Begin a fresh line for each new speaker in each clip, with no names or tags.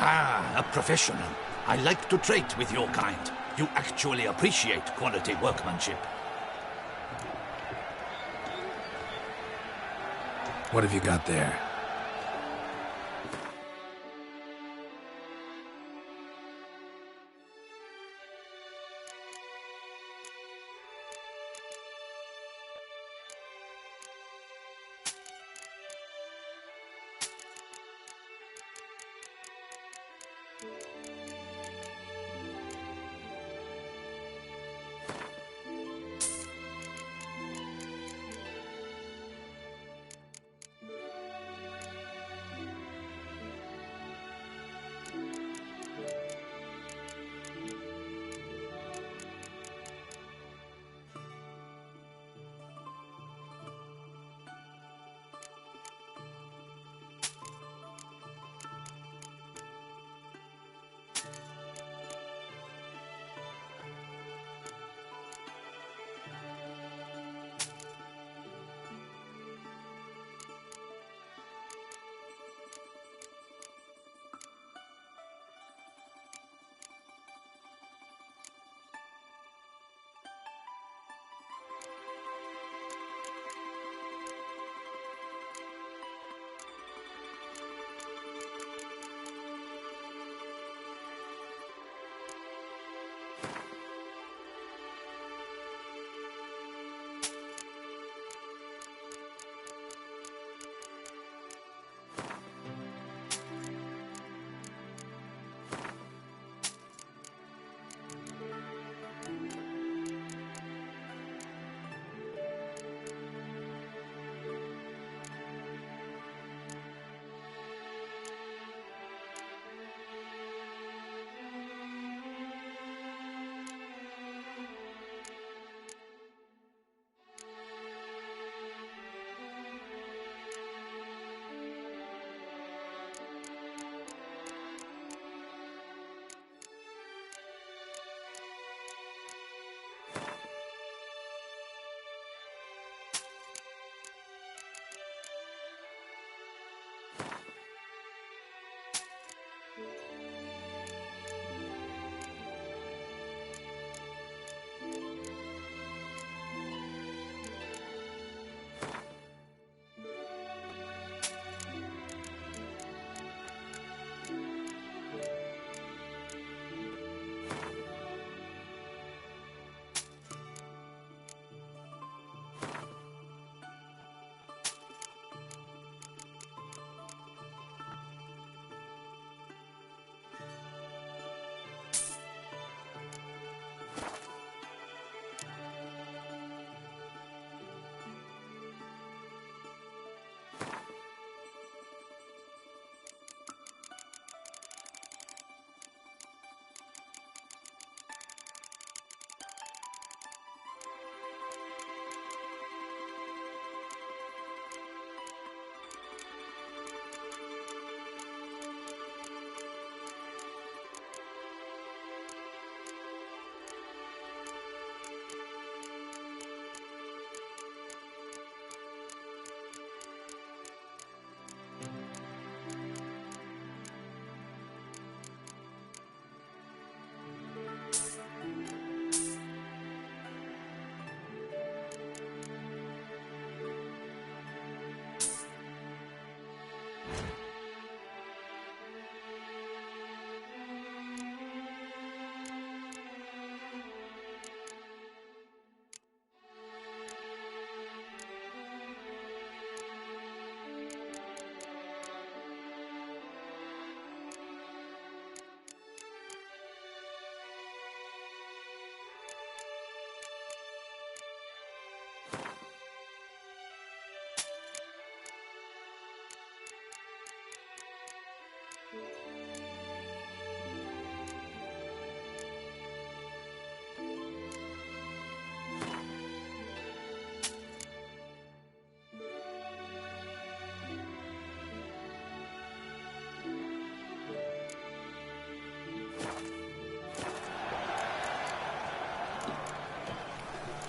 Ah, a professional. I like to trade with your kind. You actually appreciate quality workmanship.
What have you got there?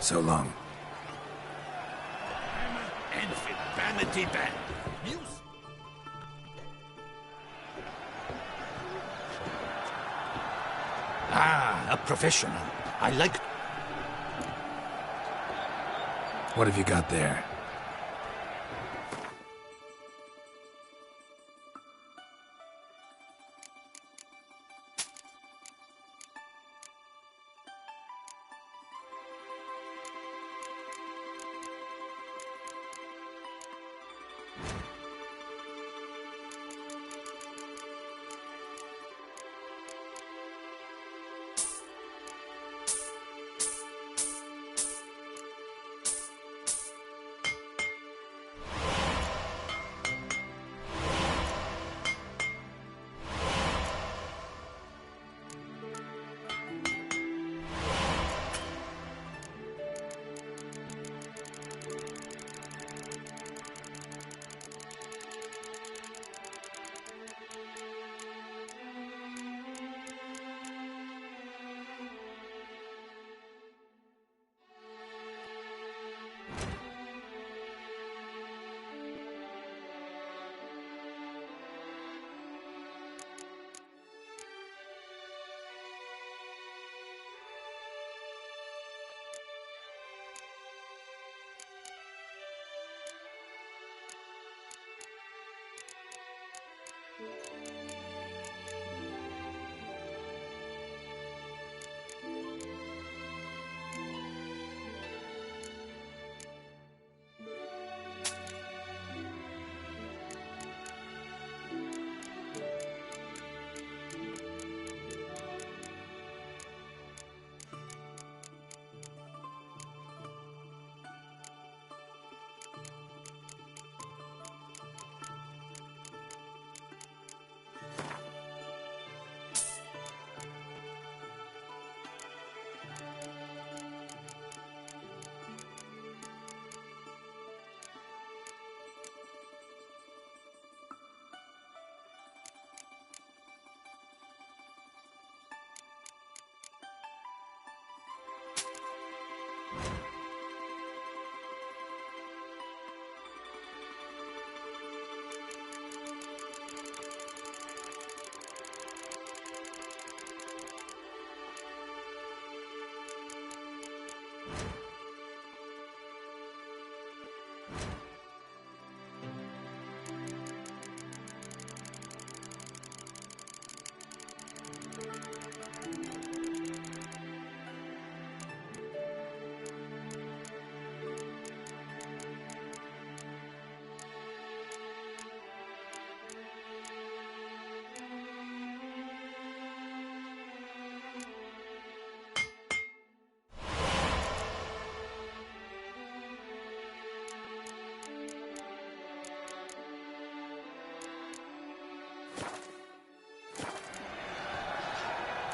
So long.
And vanity band. Music. Ah, a professional. I like...
What have you got there?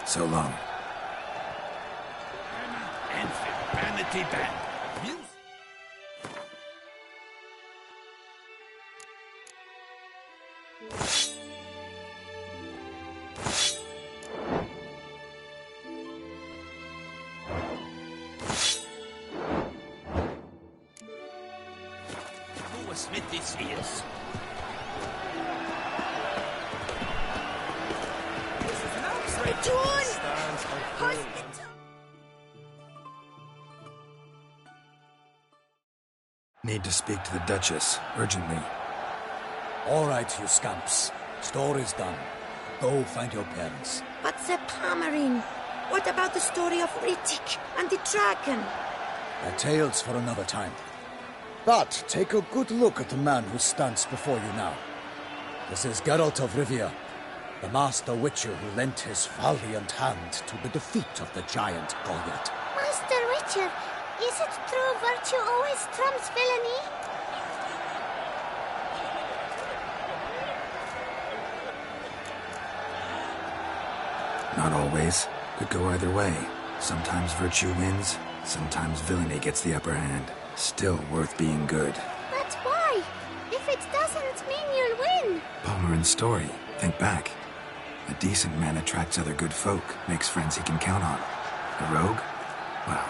So long.
And vanity band. Music. Who Smith is ears.
Need to speak to the Duchess, urgently.
All right, you scamps. Story's done. Go find your parents.
But the Pomerine, what about the story of Rittik and the dragon?
A tale's for another time. But take a good look at the man who stands before you now. This is Geralt of Rivia, the master witcher who lent his valiant hand to the defeat of the giant Goliath.
Master Witcher, is it true virtue always trumps villainy?
Not always. Could go either way. Sometimes virtue wins, sometimes villainy gets the upper hand. Still worth being good.
But why? If it doesn't mean you'll win.
Palmerin's story. Think back. A decent man attracts other good folk, makes friends he can count on. A rogue? Well,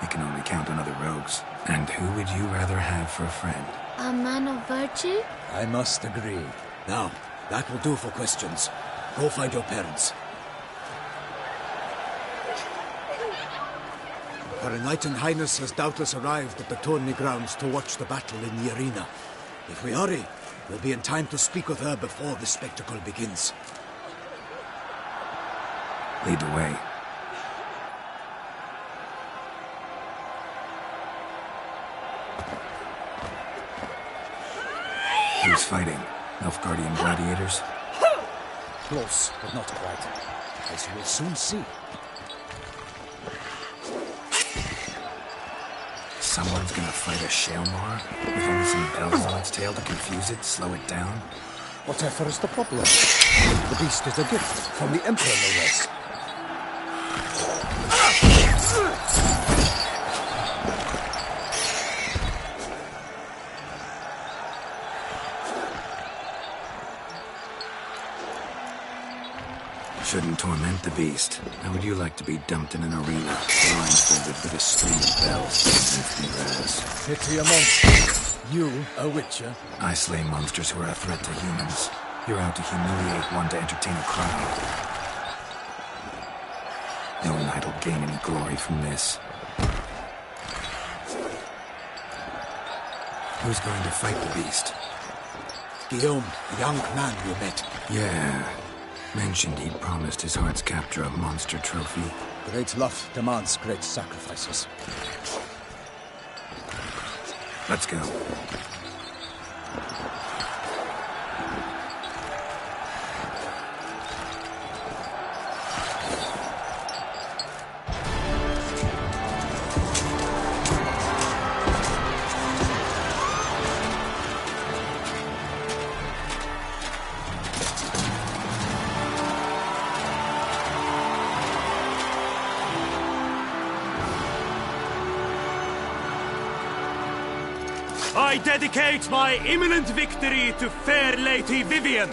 he can only count on other rogues. And who would you rather have for a friend?
A man of virtue?
I must agree. Now, that will do for questions. Go find your parents. Her Enlightened Highness has doubtless arrived at the tourney grounds to watch the battle in the arena. If we hurry, we'll be in time to speak with her before the spectacle begins.
Lead the way. Who's fighting? Nilfgaardian gladiators?
Close, but not quite. As you will soon see.
Someone's gonna fight a Shaelmar with only some bells on its tail to confuse it, slow it down?
Whatever is the problem? The beast is a gift from the Emperor, no less.
Shouldn't torment the beast. How would you like to be dumped in an arena, blindfolded with a string of bells and empty grass?
Pity a monster. You, a witcher?
I slay monsters who are a threat to humans. You're out to humiliate one to entertain a crowd. No knight will gain any glory from this. Who's going to fight the beast?
Guillaume, the young man you met.
Yeah. Mentioned he'd promised his heart's captor a monster trophy.
Great love demands great sacrifices.
Let's go.
I dedicate my imminent victory to fair Lady Vivian.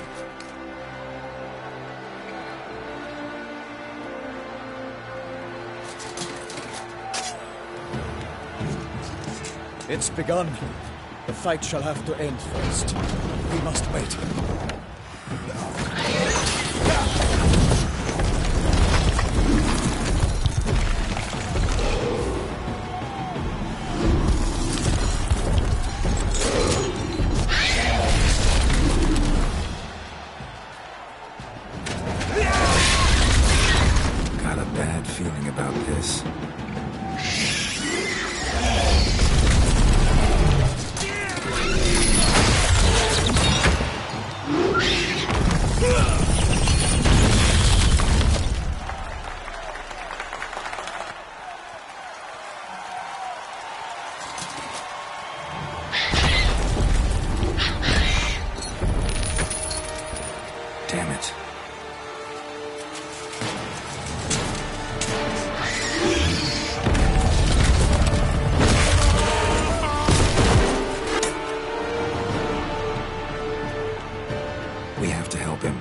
It's begun. The fight shall have to end first. We must wait.
Got a bad feeling about this. Damn it. We have to help him.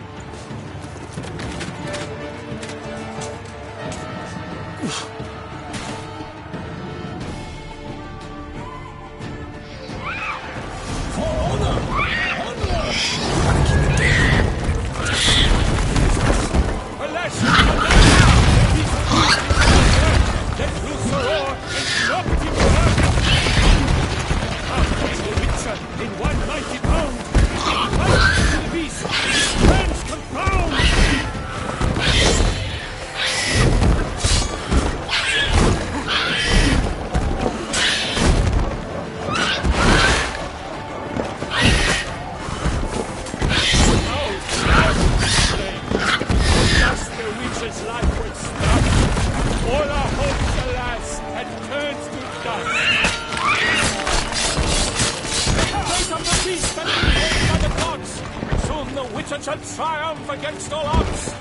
Shall triumph against all odds!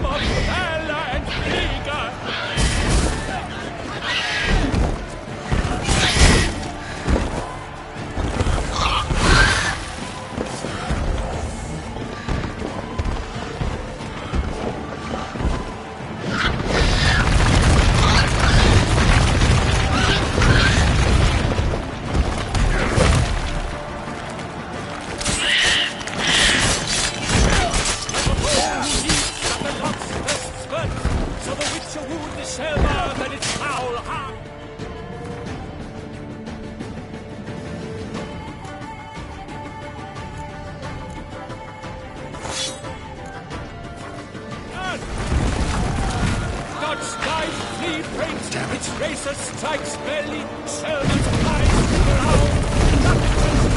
home of valor and vigor. Strikes belly, Selma's eyes ground, nothing's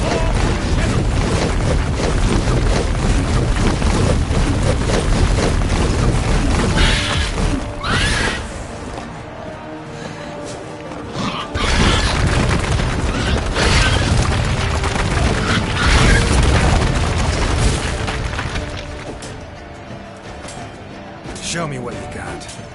Show me what you got.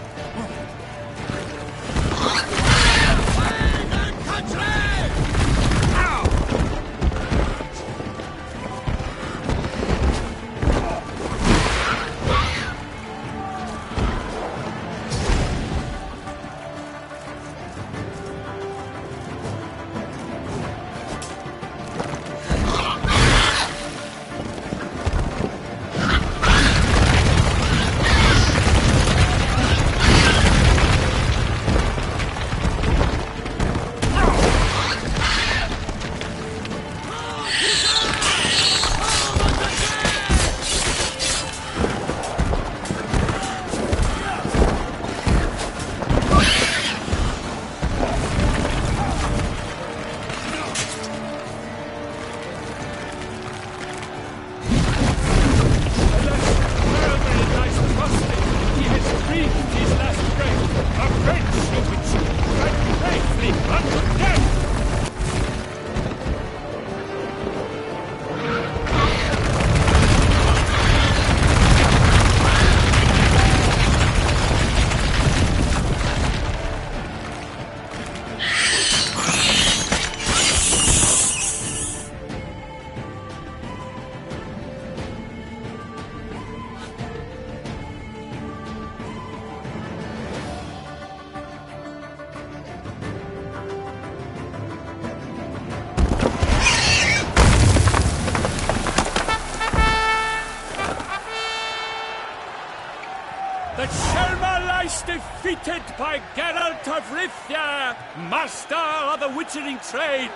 defeated by Geralt of Rivia, master of the witchering trade.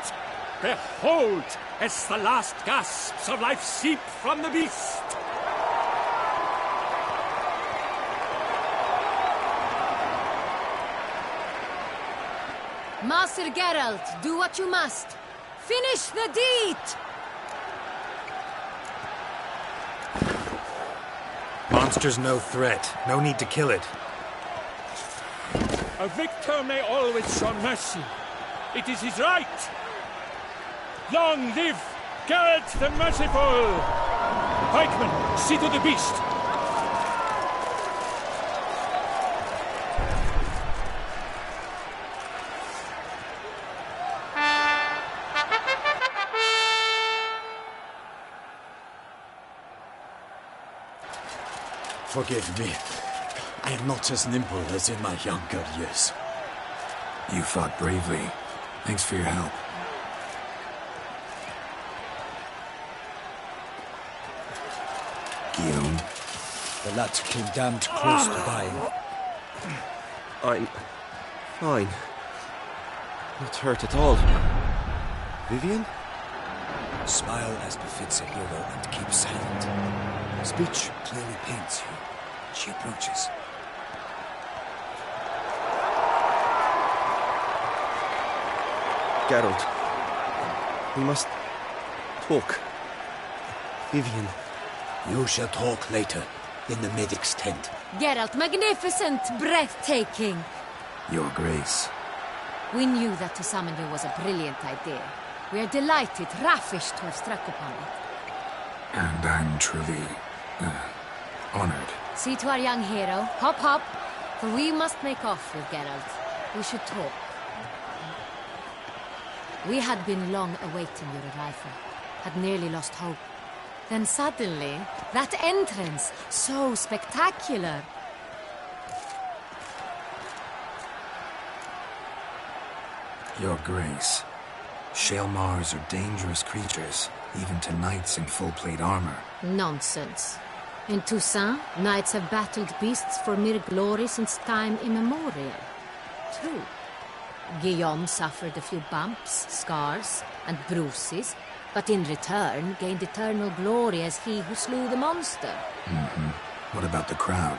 Behold, as the last gasps of life seep from the beast.
Master Geralt, do what you must. Finish the deed!
Monster's no threat. No need to kill it.
A victor may always show mercy. It is his right. Long live Geralt the Merciful! Pikeman, see to the beast.
Forgive me. I am not as nimble as in my younger years.
You fought bravely. Thanks for your help. Guillaume?
The lad came damned close to dying.
I'm fine. Not hurt at all. Vivian?
Smile as befits a hero and keep silent. Speech clearly paints you. She approaches.
Geralt. We must talk. Vivian.
You shall talk later, in the medic's tent.
Geralt, magnificent, breathtaking.
Your Grace.
We knew that to summon you was a brilliant idea. We are delighted, ravished to have struck upon it.
And I'm truly honored.
See to our young hero. Hop, hop. For we must make off with Geralt. We should talk. We had been long awaiting your arrival. Had nearly lost hope. Then suddenly, that entrance, so spectacular.
Your Grace. Shaelmars are dangerous creatures, even to knights in full-plate armor.
Nonsense. In Toussaint, knights have battled beasts for mere glory since time immemorial. True. Guillaume suffered a few bumps, scars, and bruises, but in return gained eternal glory as he who slew the monster.
What about the crowd?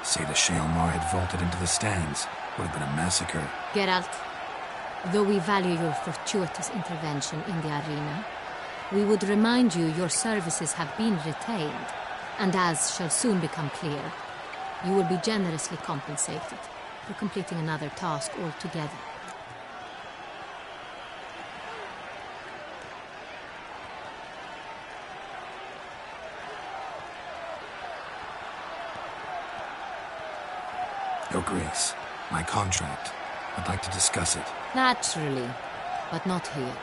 Say the Shaelmar had vaulted into the stands. Would have been a massacre.
Geralt, though we value your fortuitous intervention in the arena, we would remind you your services have been retained, and as shall soon become clear, you will be generously compensated for completing another task altogether.
Your Grace, my contract. I'd like to discuss it.
Naturally, but not here.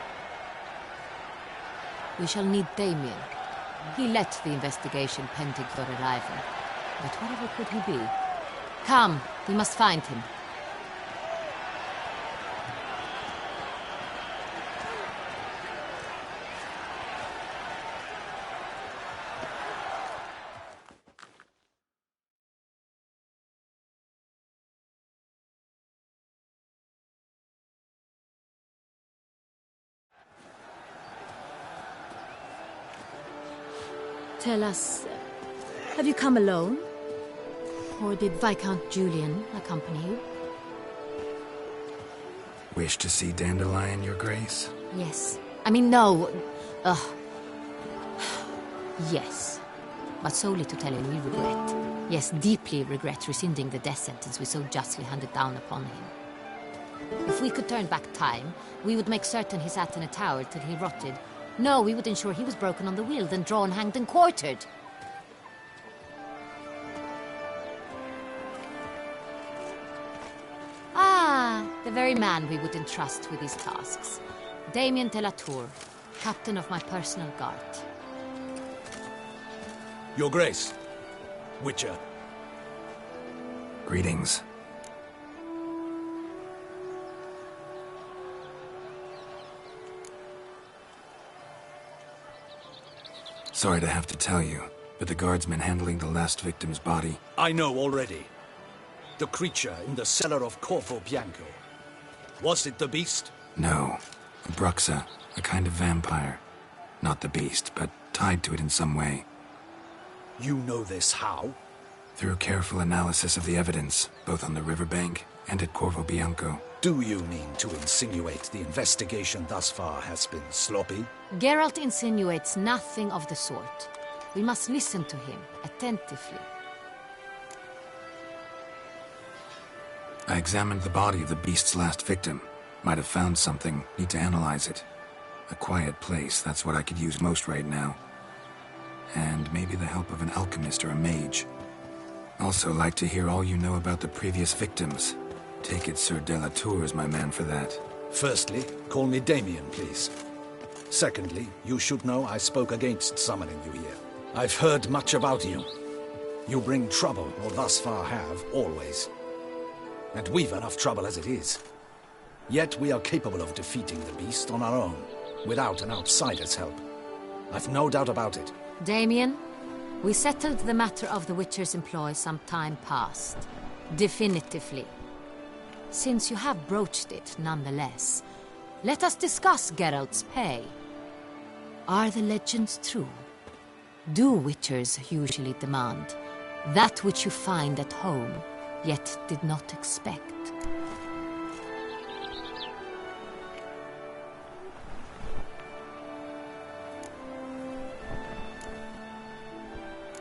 We shall need Damien. He led the investigation pending your arrival. But wherever could he be? Come, we must find him. Tell us, have you come alone? Or did Viscount Julian accompany you?
Wish to see Dandelion, Your Grace?
Yes. I mean, no. Yes. But solely to tell him we regret. Yes, deeply regret rescinding the death sentence we so justly handed down upon him. If we could turn back time, we would make certain he sat in a tower till he rotted. No, we would ensure he was broken on the wheel, then drawn, hanged, and quartered. Ah, the very man we would entrust with these tasks. Damien de la Tour, captain of my personal guard.
Your Grace. Witcher.
Greetings. Sorry to have to tell you, but the guardsman handling the last victim's body...
I know already. The creature in the cellar of Corvo Bianco. Was it the beast?
No. A Bruxa, a kind of vampire. Not the beast, but tied to it in some way.
You know this how?
Through careful analysis of the evidence, both on the riverbank and at Corvo Bianco.
Do you mean to insinuate the investigation thus far has been sloppy?
Geralt insinuates nothing of the sort. We must listen to him attentively.
I examined the body of the beast's last victim. Might have found something. Need to analyze it. A quiet place, that's what I could use most right now. And maybe the help of an alchemist or a mage. Also like to hear all you know about the previous victims. Take it Sir de la Tour is my man for that.
Firstly, call me Damien, please. Secondly, you should know I spoke against summoning you here. I've heard much about you. You bring trouble, or thus far have, always. And we've enough trouble as it is. Yet we are capable of defeating the beast on our own, without an outsider's help. I've no doubt about it.
Damien, we settled the matter of the Witcher's employ some time past. Definitively. Since you have broached it, nonetheless, let us discuss Geralt's pay. Are the legends true? Do Witchers usually demand that which you find at home, yet did not expect?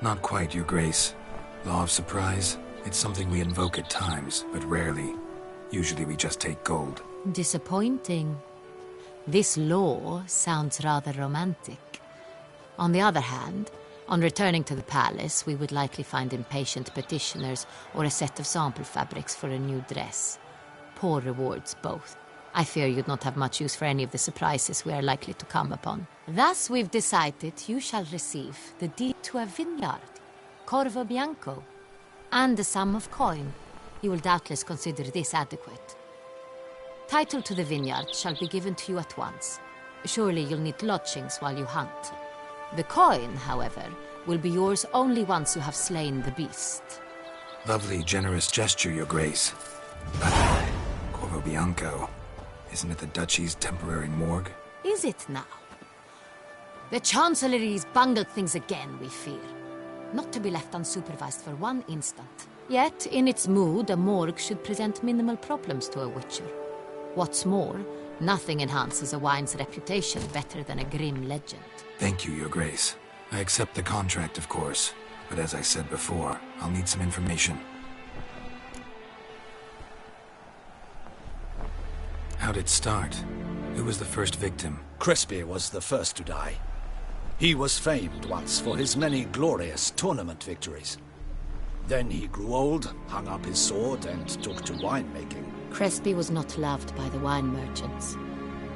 Not quite, Your Grace. Law of surprise, it's something we invoke at times, but rarely. Usually we just take gold.
Disappointing. This law sounds rather romantic. On the other hand, On returning to the palace, we would likely find impatient petitioners or a set of sample fabrics for a new dress. Poor rewards, both. I fear you'd not have much use for any of the surprises we are likely to come upon. Thus, we've decided you shall receive the deed to a vineyard, Corvo Bianco, and the sum of coin. You will doubtless consider this adequate. Title to the vineyard shall be given to you at once. Surely you'll need lodgings while you hunt. The coin, however, will be yours only once you have slain the beast.
Lovely, generous gesture, Your Grace. But Corvo Bianco, isn't it the Duchy's temporary morgue?
Is it now? The Chancellery's bungled things again, we fear. Not to be left unsupervised for one instant. Yet, in its mood, a morgue should present minimal problems to a witcher. What's more, nothing enhances a wine's reputation better than a grim legend.
Thank you, Your Grace. I accept the contract, of course. But as I said before, I'll need some information. How'd it start? Who was the first victim?
Crespi was the first to die. He was famed once for his many glorious tournament victories. Then he grew old, hung up his sword, and took to winemaking.
Crespi was not loved by the wine merchants.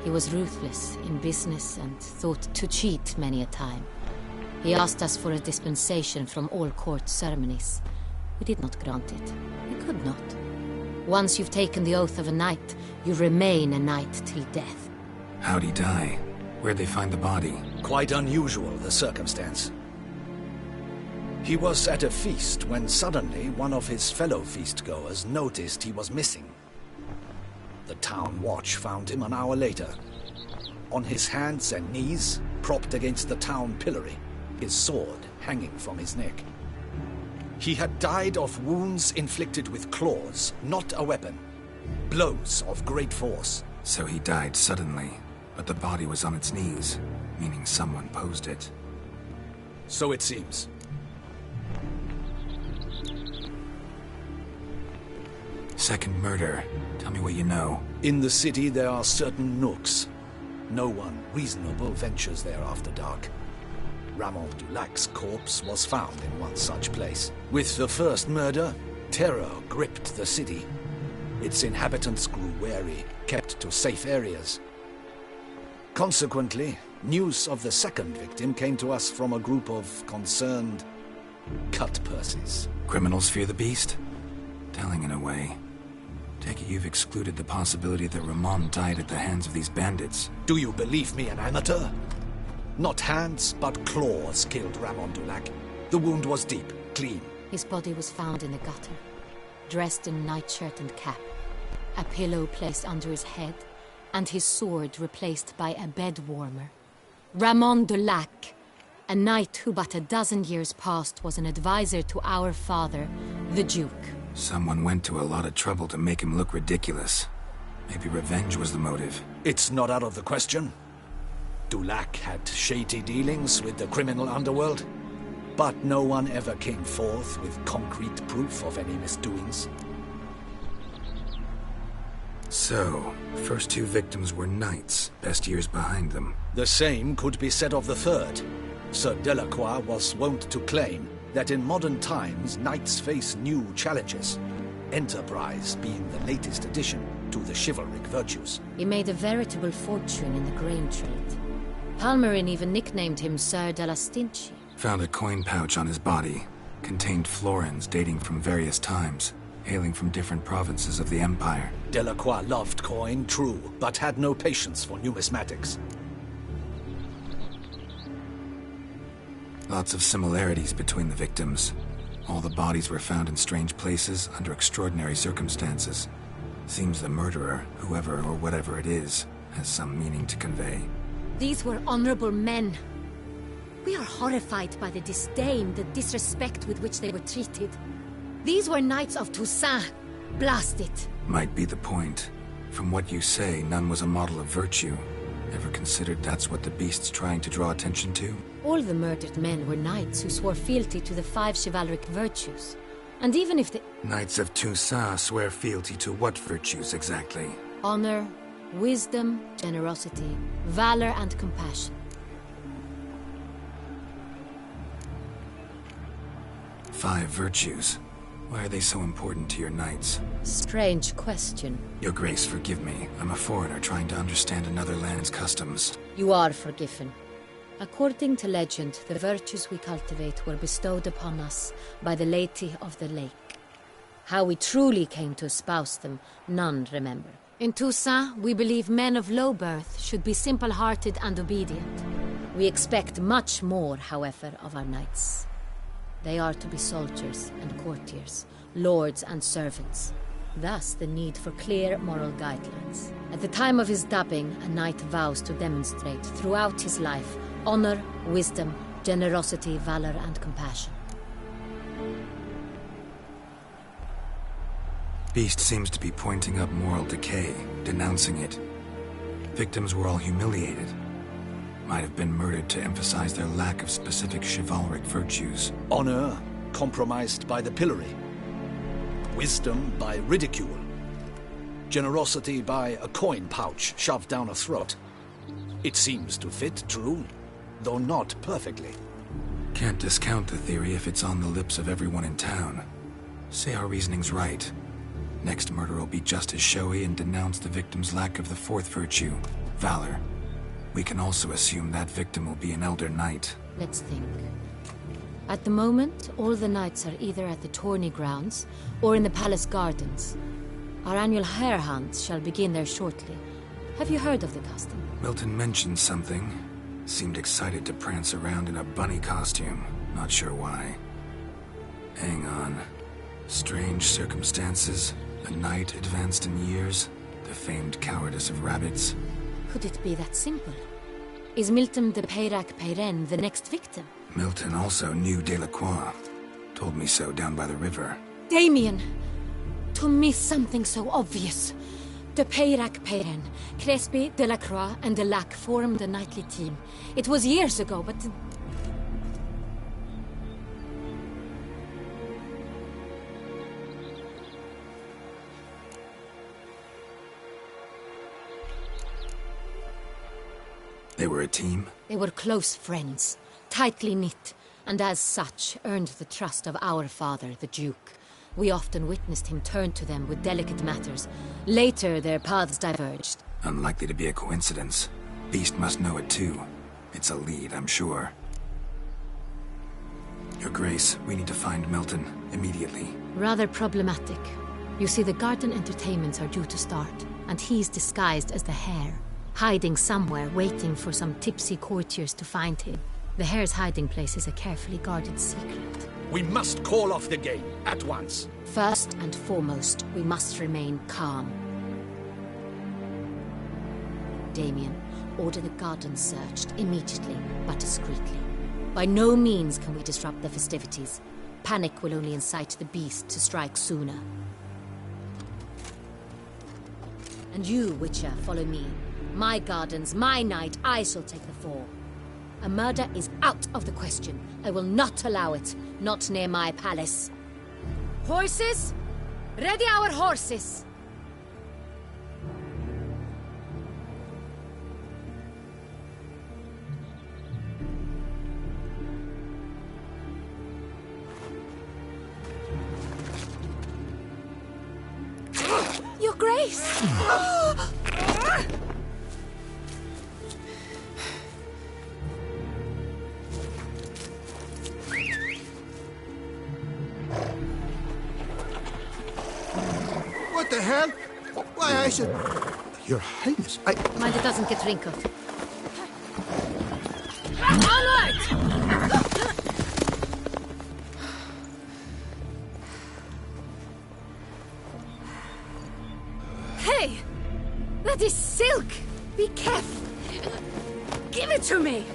He was ruthless in business and thought to cheat many a time. He asked us for a dispensation from all court ceremonies. We did not grant it. We could not. Once you've taken the oath of a knight, you remain a knight till death.
How'd he die? Where'd they find the body?
Quite unusual, the circumstance. He was at a feast when suddenly one of his fellow feastgoers noticed he was missing. The town watch found him an hour later. On his hands and knees, propped against the town pillory, his sword hanging from his neck. He had died of wounds inflicted with claws, not a weapon. Blows of great force.
So he died suddenly, but the body was on its knees, meaning someone posed it.
So it seems.
Second murder. Tell me what you know.
In the city there are certain nooks. No one reasonable ventures there after dark. Ramon Dulac's corpse was found in one such place. With the first murder, terror gripped the city. Its inhabitants grew wary, kept to safe areas. Consequently, news of the second victim came to us from a group of concerned cut-purses.
Criminals fear the beast? Telling in a way. Take it you've excluded the possibility that Ramon died at the hands of these bandits.
Do you believe me an amateur? Not hands, but claws killed Ramon Dulac. The wound was deep, clean.
His body was found in the gutter, dressed in nightshirt and cap, a pillow placed under his head, and his sword replaced by a bed warmer. Ramon Dulac, a knight who but a dozen years past was an advisor to our father, the Duke.
Someone went to a lot of trouble to make him look ridiculous. Maybe revenge was the motive.
It's not out of the question. Dulac had shady dealings with the criminal underworld, but no one ever came forth with concrete proof of any misdoings.
So, first two victims were knights, best years behind them.
The same could be said of the third. Sir Delacroix was wont to claim that in modern times knights face new challenges, enterprise being the latest addition to the chivalric virtues.
He made a veritable fortune in the grain trade. Palmerin even nicknamed him Sir della Stinci.
Found a coin pouch on his body. Contained florins dating from various times, hailing from different provinces of the Empire.
Delacroix loved coin, true, but had no patience for numismatics.
Lots of similarities between the victims. All the bodies were found in strange places under extraordinary circumstances. Seems the murderer, whoever or whatever it is, has some meaning to convey.
These were honorable men. We are horrified by the disdain, the disrespect with which they were treated. These were knights of Toussaint. Blast it.
Might be the point. From what you say, none was a model of virtue. Ever considered that's what the beast's trying to draw attention to?
All the murdered men were knights who swore fealty to the 5 chivalric virtues. And even if the...
Knights of Toussaint swear fealty to what virtues exactly?
Honor, wisdom, generosity, valor, and compassion.
5 virtues. Why are they so important to your knights?
Strange question.
Your Grace, forgive me. I'm a foreigner trying to understand another land's customs.
You are forgiven. According to legend, the virtues we cultivate were bestowed upon us by the Lady of the Lake. How we truly came to espouse them, none remember. In Toussaint, we believe men of low birth should be simple-hearted and obedient. We expect much more, however, of our knights. They are to be soldiers and courtiers, lords and servants. Thus, the need for clear moral guidelines. At the time of his dubbing, a knight vows to demonstrate throughout his life honor, wisdom, generosity, valor, and compassion.
Beast seems to be pointing up moral decay, denouncing it. Victims were all humiliated. Might have been murdered to emphasize their lack of specific chivalric virtues.
Honor compromised by the pillory. Wisdom by ridicule. Generosity by a coin pouch shoved down a throat. It seems to fit, true, though not perfectly.
Can't discount the theory if it's on the lips of everyone in town. Say our reasoning's right. Next murder will be just as showy and denounce the victim's lack of the 4th virtue, valor. We can also assume that victim will be an elder knight.
Let's think. At the moment, all the knights are either at the tourney grounds or in the palace gardens. Our annual hare hunt shall begin there shortly. Have you heard of the custom?
Milton mentioned something. Seemed excited to prance around in a bunny costume. Not sure why. Hang on. Strange circumstances. A knight advanced in years. The famed cowardice of rabbits.
Could it be that simple? Is Milton de Peyrac-Peyren the next victim?
Milton also knew Delacroix. Told me so down by the river.
Damien! To miss something so obvious. De Peyrac-Peyren, Crespi, Delacroix, and Delac formed a knightly team. It was years ago, but...
They were a team?
They were close friends, tightly knit, and as such earned the trust of our father, the Duke. We often witnessed him turn to them with delicate matters. Later, their paths diverged.
Unlikely to be a coincidence. Beast must know it too. It's a lead, I'm sure. Your Grace, we need to find Milton, immediately.
Rather problematic. You see, the garden entertainments are due to start, and he's disguised as the hare, hiding somewhere, waiting for some tipsy courtiers to find him. The hare's hiding place is a carefully guarded secret.
We must call off the game, at once.
First and foremost, we must remain calm. Damien, order the garden searched immediately, but discreetly. By no means can we disrupt the festivities. Panic will only incite the beast to strike sooner. And you, Witcher, follow me. My gardens, my night, I shall take the fall. A murder is out of the question. I will not allow it. Not near my palace. Horses? Ready our horses! Your Grace!
What the hell? Why, I should... Your Highness,
Mind it doesn't get wrinkled. Onward! Hey! That is silk! Be careful! Give it to me!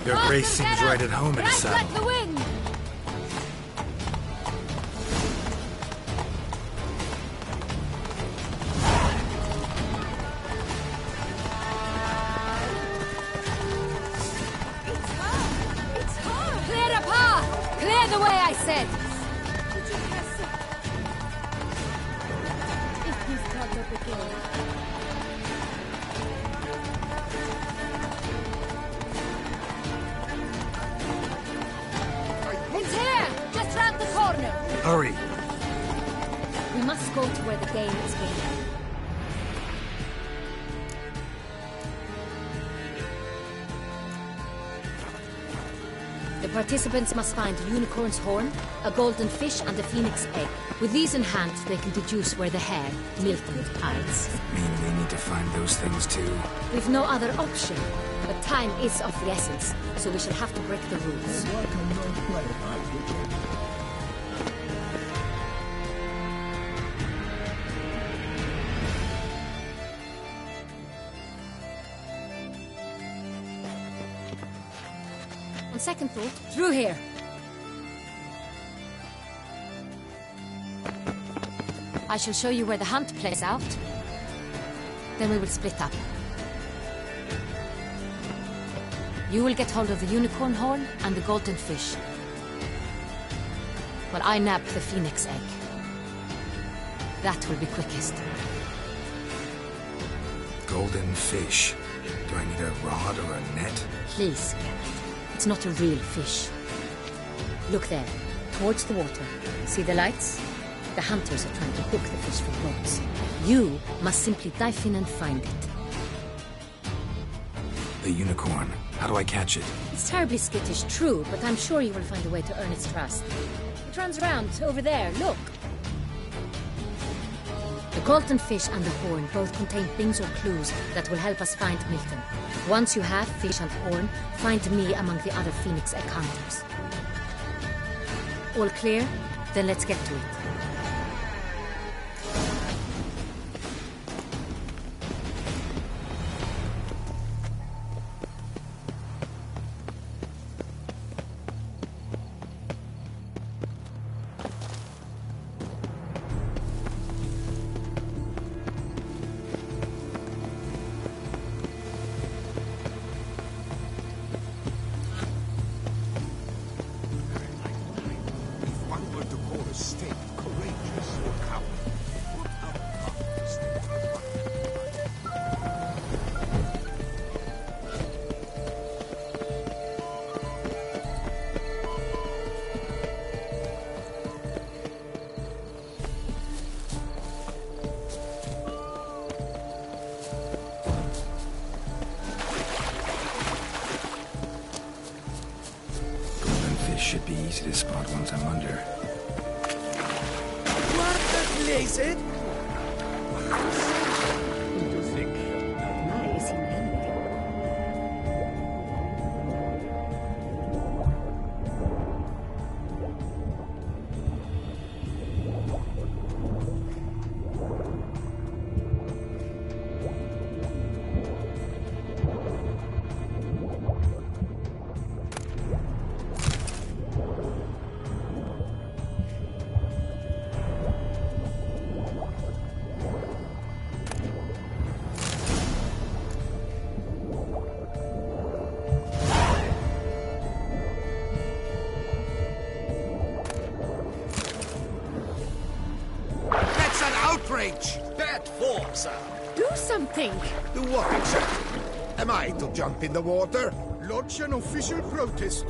Your grace seems right at home in a saddle.
Like the wind! Clear the path! Clear the way, I said! It's here! Just round the corner!
Hurry!
We must go to where the game is being. The participants must find a unicorn's horn, a golden fish, and a phoenix egg. With these in hand, they can deduce where the hare, Milton, hides.
Mean we need to find those things too?
We've no other option. But time is of the essence, so we shall have to break the rules. On second thought, through here. I shall show you where the hunt plays out. Then we will split up. You will get hold of the unicorn horn and the golden fish, while I nab the phoenix egg. That will be quickest.
Golden fish. Do I need a rod or a net?
Please, Geralt. It's not a real fish. Look there, towards the water. See the lights? The hunters are trying to hook the fish from boats. You must simply dive in and find it.
The unicorn. How do I catch it?
It's terribly skittish, true, but I'm sure you will find a way to earn its trust. It runs around, over there, look. The golden fish and the horn both contain things or clues that will help us find Milton. Once you have fish and horn, find me among the other phoenix egg hunters. All clear? Then let's get to it.
Should be easy to spot once I'm under.
Guarda, Glazer!
Bad form, sir.
Do something!
Do what exactly? Am I to jump in the water? Lodge an official protest.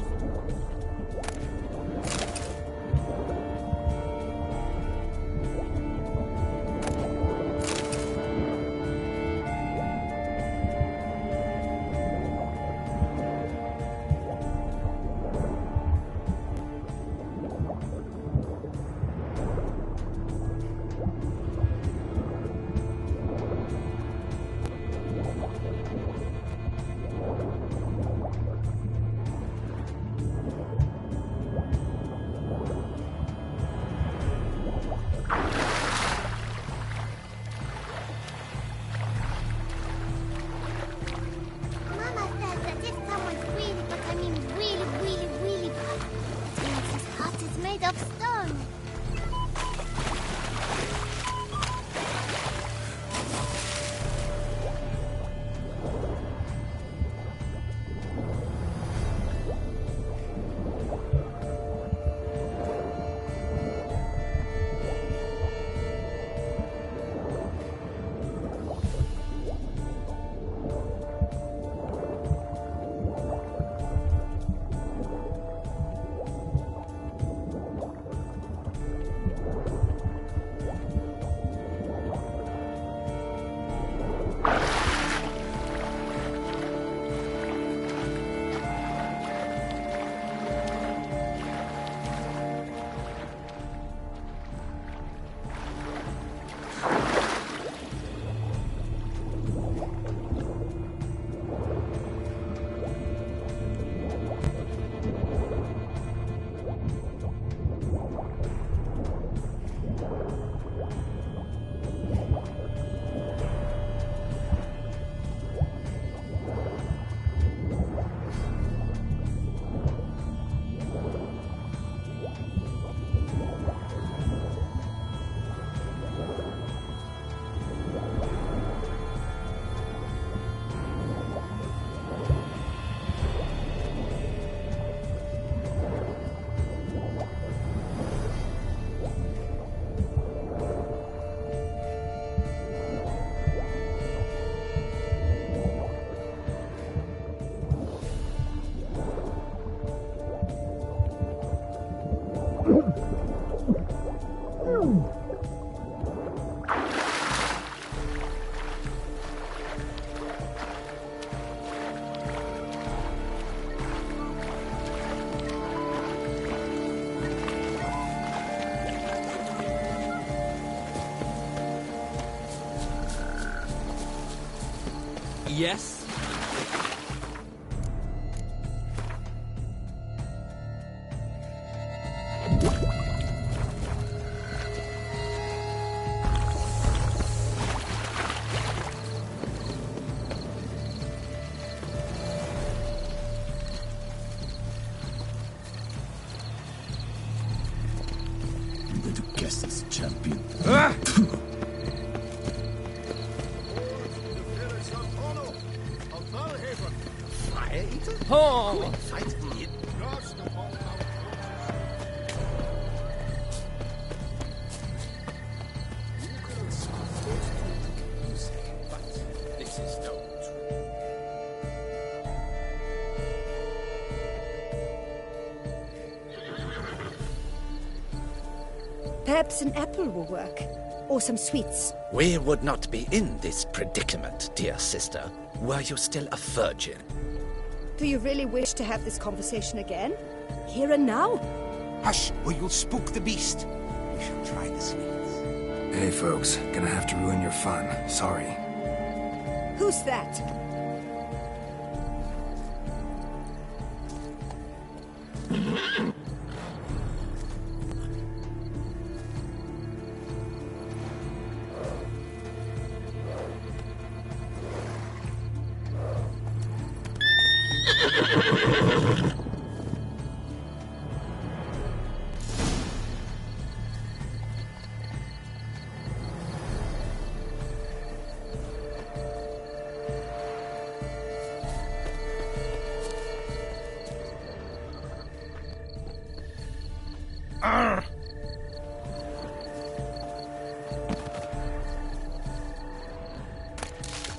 Yes?
Guests champion.
Oh!
Perhaps an apple will work. Or some sweets.
We would not be in this predicament, dear sister, were you still a virgin.
Do you really wish to have this conversation again? Here and now?
Hush, or you'll spook the beast. We shall try the sweets.
Hey, folks. Gonna have to ruin your fun. Sorry.
Who's that?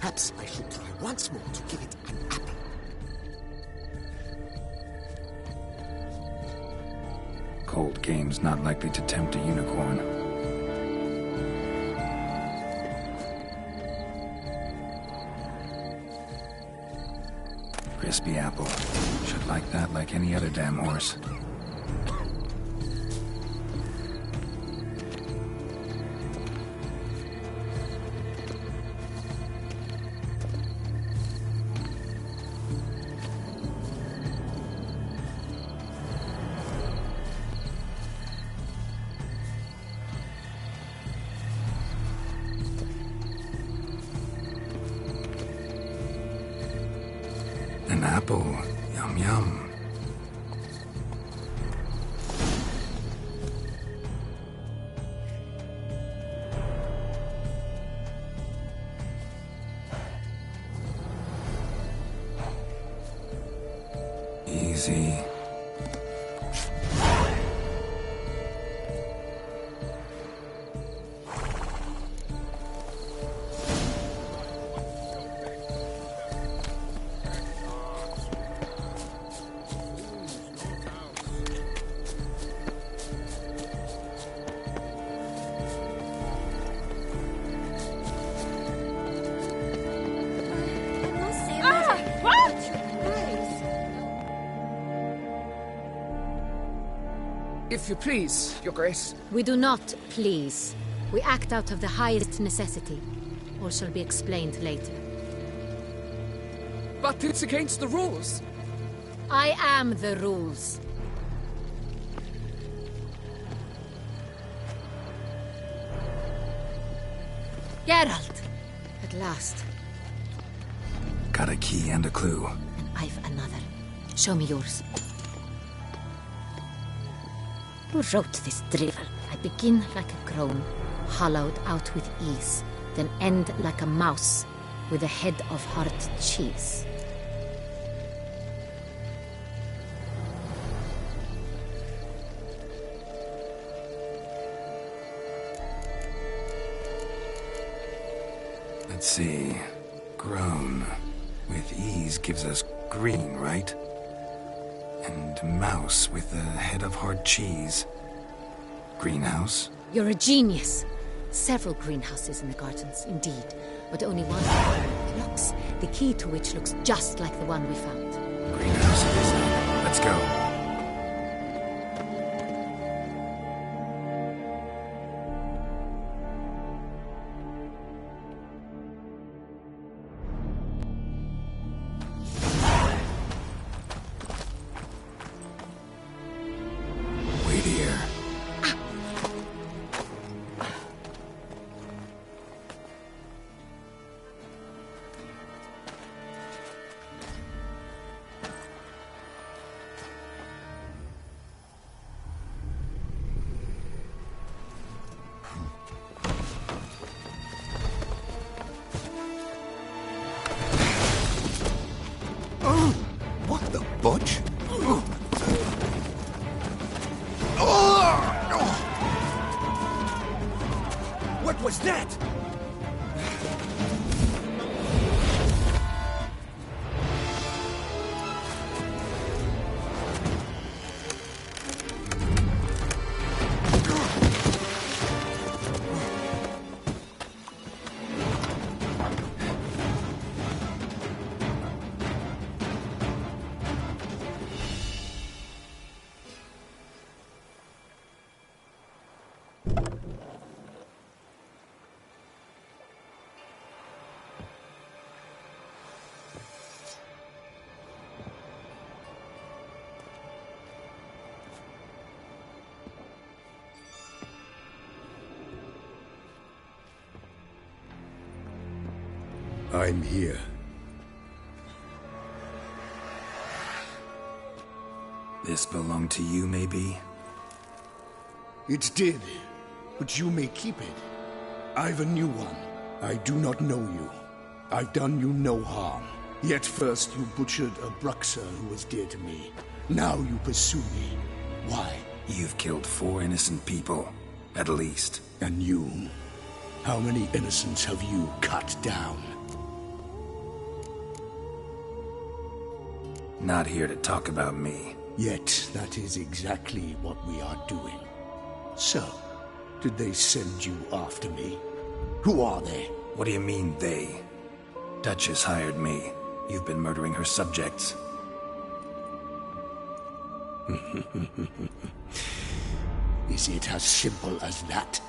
Perhaps I should try once more to give it an apple.
Cold game's not likely to tempt a unicorn. Crispy apple. Should like that like any other damn horse. An apple. Yum, yum. Easy.
If you please, Your Grace.
We do not please. We act out of the highest necessity. All shall be explained later.
But it's against the rules.
I am the rules. Geralt! At last.
Got a key and a clue.
I've another. Show me yours. Who wrote this drivel? I begin like a crone, hollowed out with ease, then end like a mouse, with a head of hard cheese.
Let's see. Grown. With ease gives us green, right? And mouse with a head of hard cheese. Greenhouse?
You're a genius. Several greenhouses in the gardens, indeed, but only one looks, the key to which looks just like the one we found.
Greenhouse it is then. Let's go.
I'm here.
This belonged to you, maybe?
It did, but you may keep it. I've a new one. I do not know you. I've done you no harm. Yet first you butchered a Bruxer who was dear to me. Now you pursue me. Why?
You've killed 4 innocent people, at least.
And you? How many innocents have you cut down?
Not here to talk about me.
Yet that is exactly what we are doing. So, did they send you after me? Who are they?
What do you mean, they? Duchess hired me. You've been murdering her subjects.
Is it as simple as that?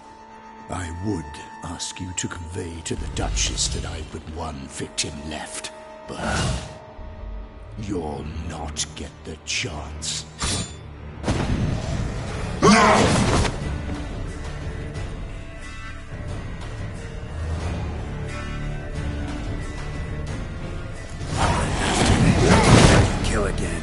I would ask you to convey to the Duchess that I've but one victim left, but you'll not get the chance.
Kill again.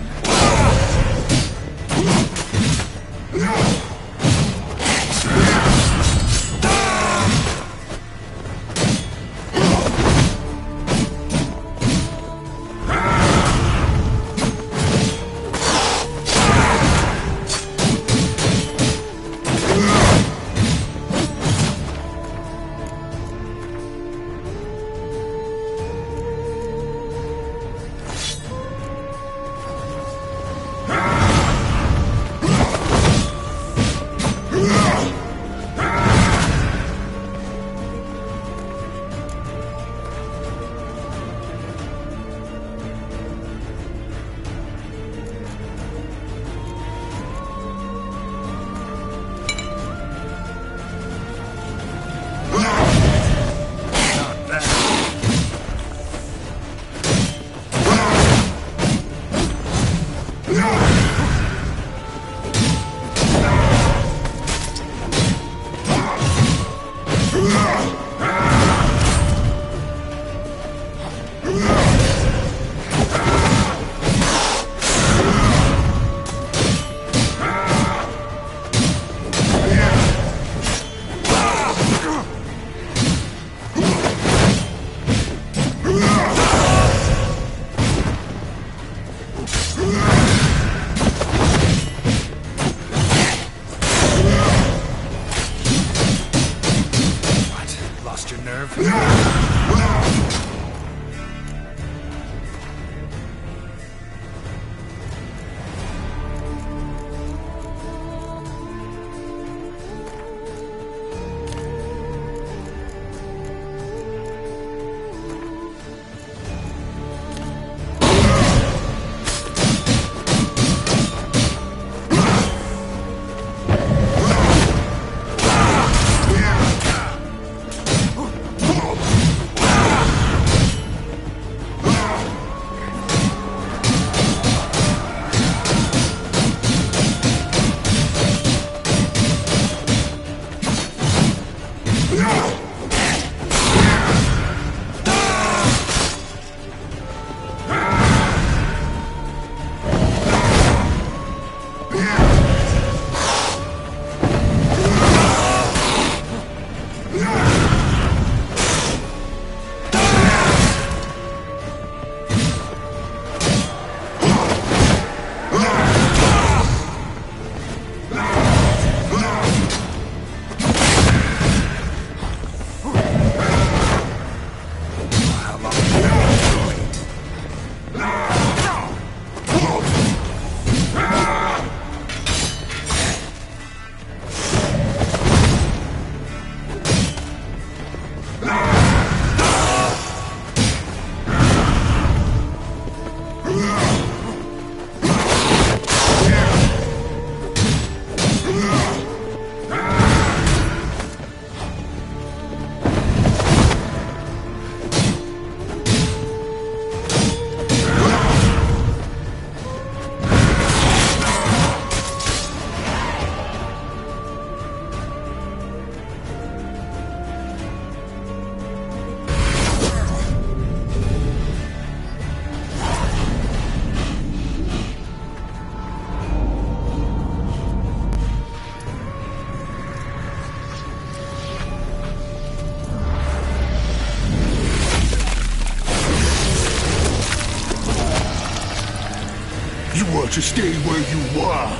to stay where you were.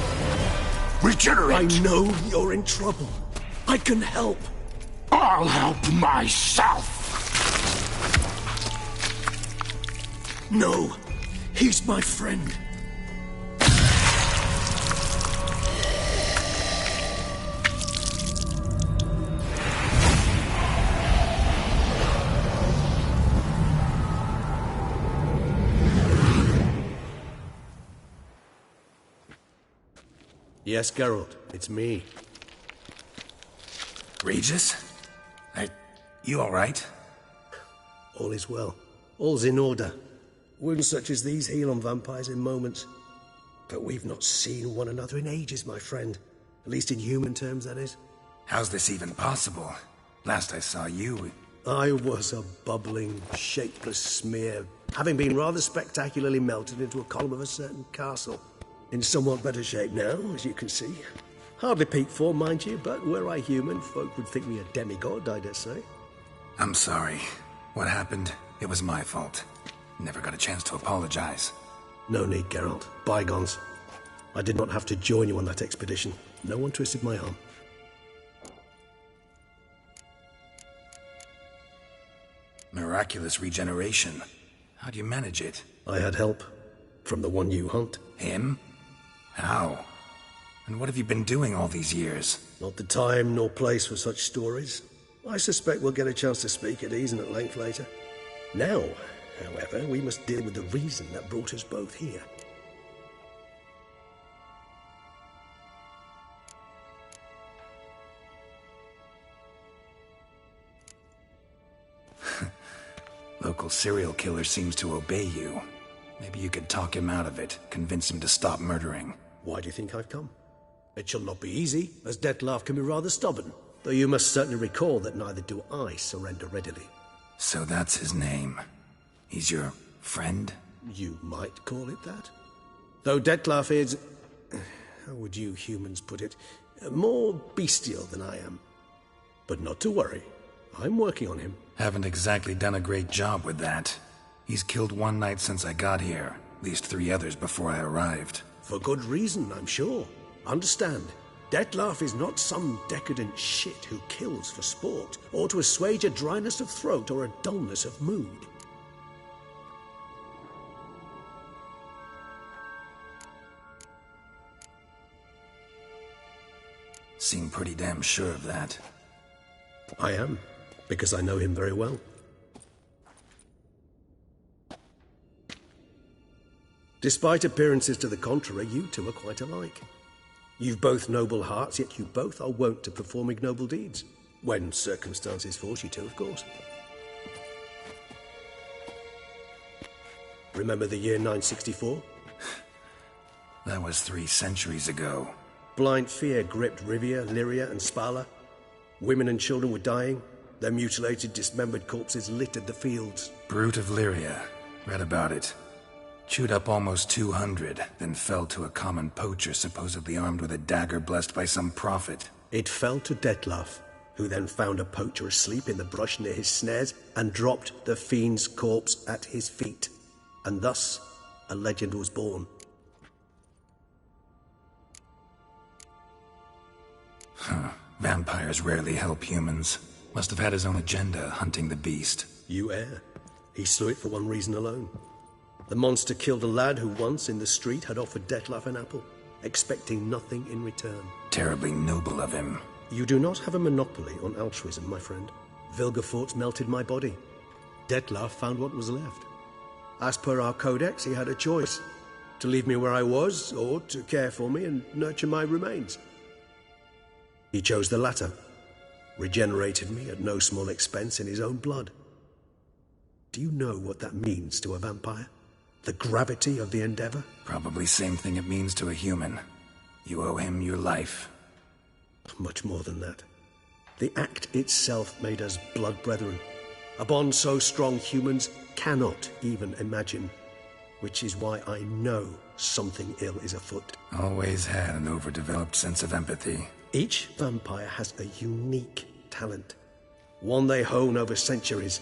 Regenerate!
I know you're in trouble. I can help.
I'll help myself!
No, he's my friend. Yes, Geralt, it's me.
Regis? You all right?
All is well. All's in order. Wounds such as these heal on vampires in moments. But we've not seen one another in ages, my friend. At least in human terms, that is.
How's this even possible? Last I saw you...
I was a bubbling, shapeless smear, having been rather spectacularly melted into a column of a certain castle. In somewhat better shape now, as you can see. Hardly peak form, mind you, but were I human, folk would think me a demigod, I dare say.
I'm sorry. What happened, it was my fault. Never got a chance to apologize.
No need, Geralt. Bygones. I did not have to join you on that expedition. No one twisted my arm.
Miraculous regeneration. How do you manage it?
I had help. From the one you hunt.
Him? How? And what have you been doing all these years?
Not the time nor place for such stories. I suspect we'll get a chance to speak at ease and at length later. Now, however, we must deal with the reason that brought us both here.
Local serial killer seems to obey you. Maybe you could talk him out of it, convince him to stop murdering.
Why do you think I've come? It shall not be easy, as Dettlaff can be rather stubborn. Though you must certainly recall that neither do I surrender readily.
So that's his name. He's your friend?
You might call it that. Though Dettlaff is... how would you humans put it? More bestial than I am. But not to worry. I'm working on him.
Haven't exactly done a great job with that. He's killed one night since I got here. At least 3 others before I arrived.
For good reason, I'm sure. Understand, Dettlaff is not some decadent shit who kills for sport, or to assuage a dryness of throat or a dullness of mood.
Seem pretty damn sure of that.
I am, because I know him very well. Despite appearances to the contrary, you two are quite alike. You've both noble hearts, yet you both are wont to perform ignoble deeds. When circumstances force you to, of course. Remember the year 964?
That was 3 centuries ago.
Blind fear gripped Rivia, Lyria, and Spala. Women and children were dying. Their mutilated, dismembered corpses littered the fields.
Brute of Lyria. Read about it. Chewed up almost 200, then fell to a common poacher supposedly armed with a dagger blessed by some prophet.
It fell to Dettlaff, who then found a poacher asleep in the brush near his snares and dropped the fiend's corpse at his feet. And thus, a legend was born.
Vampires rarely help humans. Must have had his own agenda, hunting the beast.
You err. He slew it for one reason alone. The monster killed a lad who once, in the street, had offered Dettlaff an apple, expecting nothing in return.
Terribly noble of him.
You do not have a monopoly on altruism, my friend. Vilgefortz melted my body. Dettlaff found what was left. As per our codex, he had a choice. To leave me where I was, or to care for me and nurture my remains. He chose the latter. Regenerated me at no small expense in his own blood. Do you know what that means to a vampire? The gravity of the endeavor?
Probably same thing it means to a human. You owe him your life.
Much more than that. The act itself made us blood brethren. A bond so strong humans cannot even imagine. Which is why I know something ill is afoot.
Always had an overdeveloped sense of empathy.
Each vampire has a unique talent. One they hone over centuries.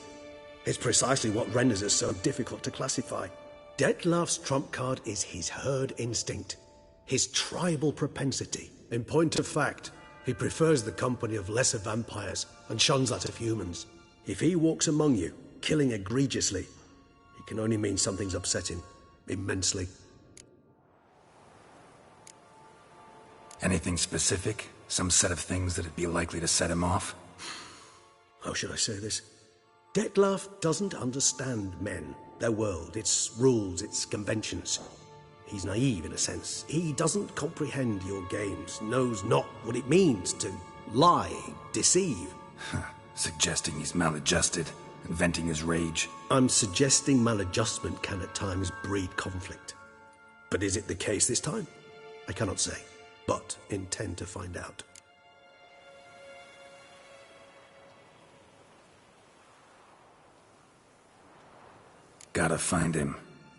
It's precisely what renders us so difficult to classify. Detlef's trump card is his herd instinct, his tribal propensity. In point of fact, he prefers the company of lesser vampires and shuns that of humans. If he walks among you, killing egregiously, it can only mean something's upset him immensely.
Anything specific? Some set of things that'd be likely to set him off?
How should I say this? Detlef doesn't understand men, their world, its rules, its conventions. He's naive in a sense. He doesn't comprehend your games, knows not what it means to lie, deceive.
Suggesting he's maladjusted and venting his rage.
I'm suggesting maladjustment can at times breed conflict. But is it the case this time? I cannot say, but intend to find out.
Gotta find him,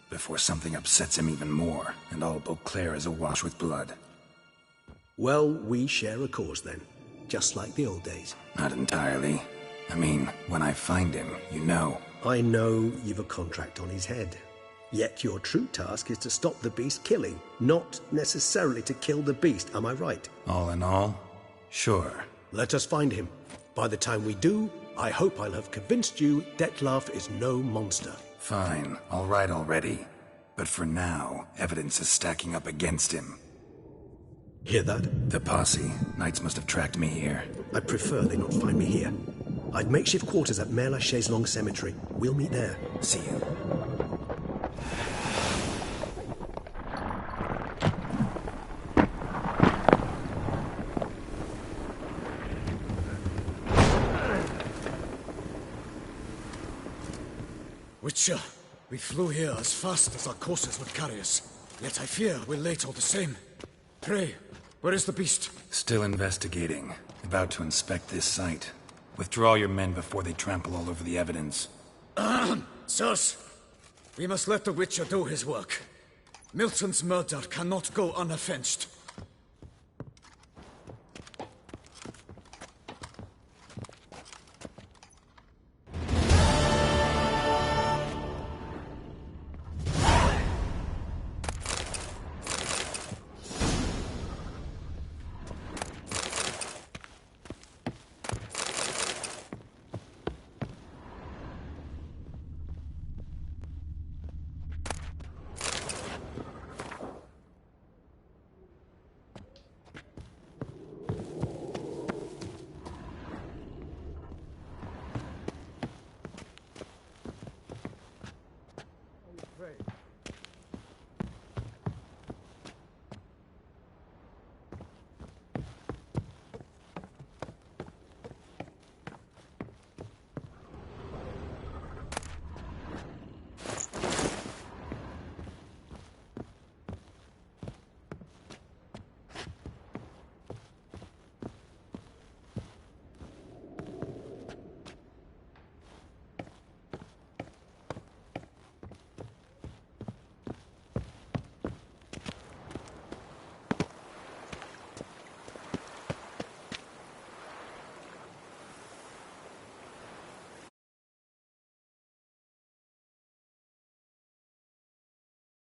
before something upsets him even more, and all Beauclair is awash with blood.
Well, we share a cause then, just like the old days.
Not entirely. I mean, when I find him, you know.
I know you've a contract on his head. Yet your true task is to stop the beast killing, not necessarily to kill the beast, am I right?
All in all, sure.
Let us find him. By the time we do, I hope I'll have convinced you Detlef is no monster.
Fine, all right already. But for now, evidence is stacking up against him.
Hear that?
The posse. Knights must have tracked me here.
I prefer they not find me here. I've makeshift quarters at Mère Lachaise Long Cemetery. We'll meet there.
See you.
Witcher, we flew here as fast as our courses would carry us. Yet I fear we're late all the same. Pray, where is the beast?
Still investigating. About to inspect this site. Withdraw your men before they trample all over the evidence.
Sirs, we must let the Witcher do his work. Milton's murder cannot go unavenged.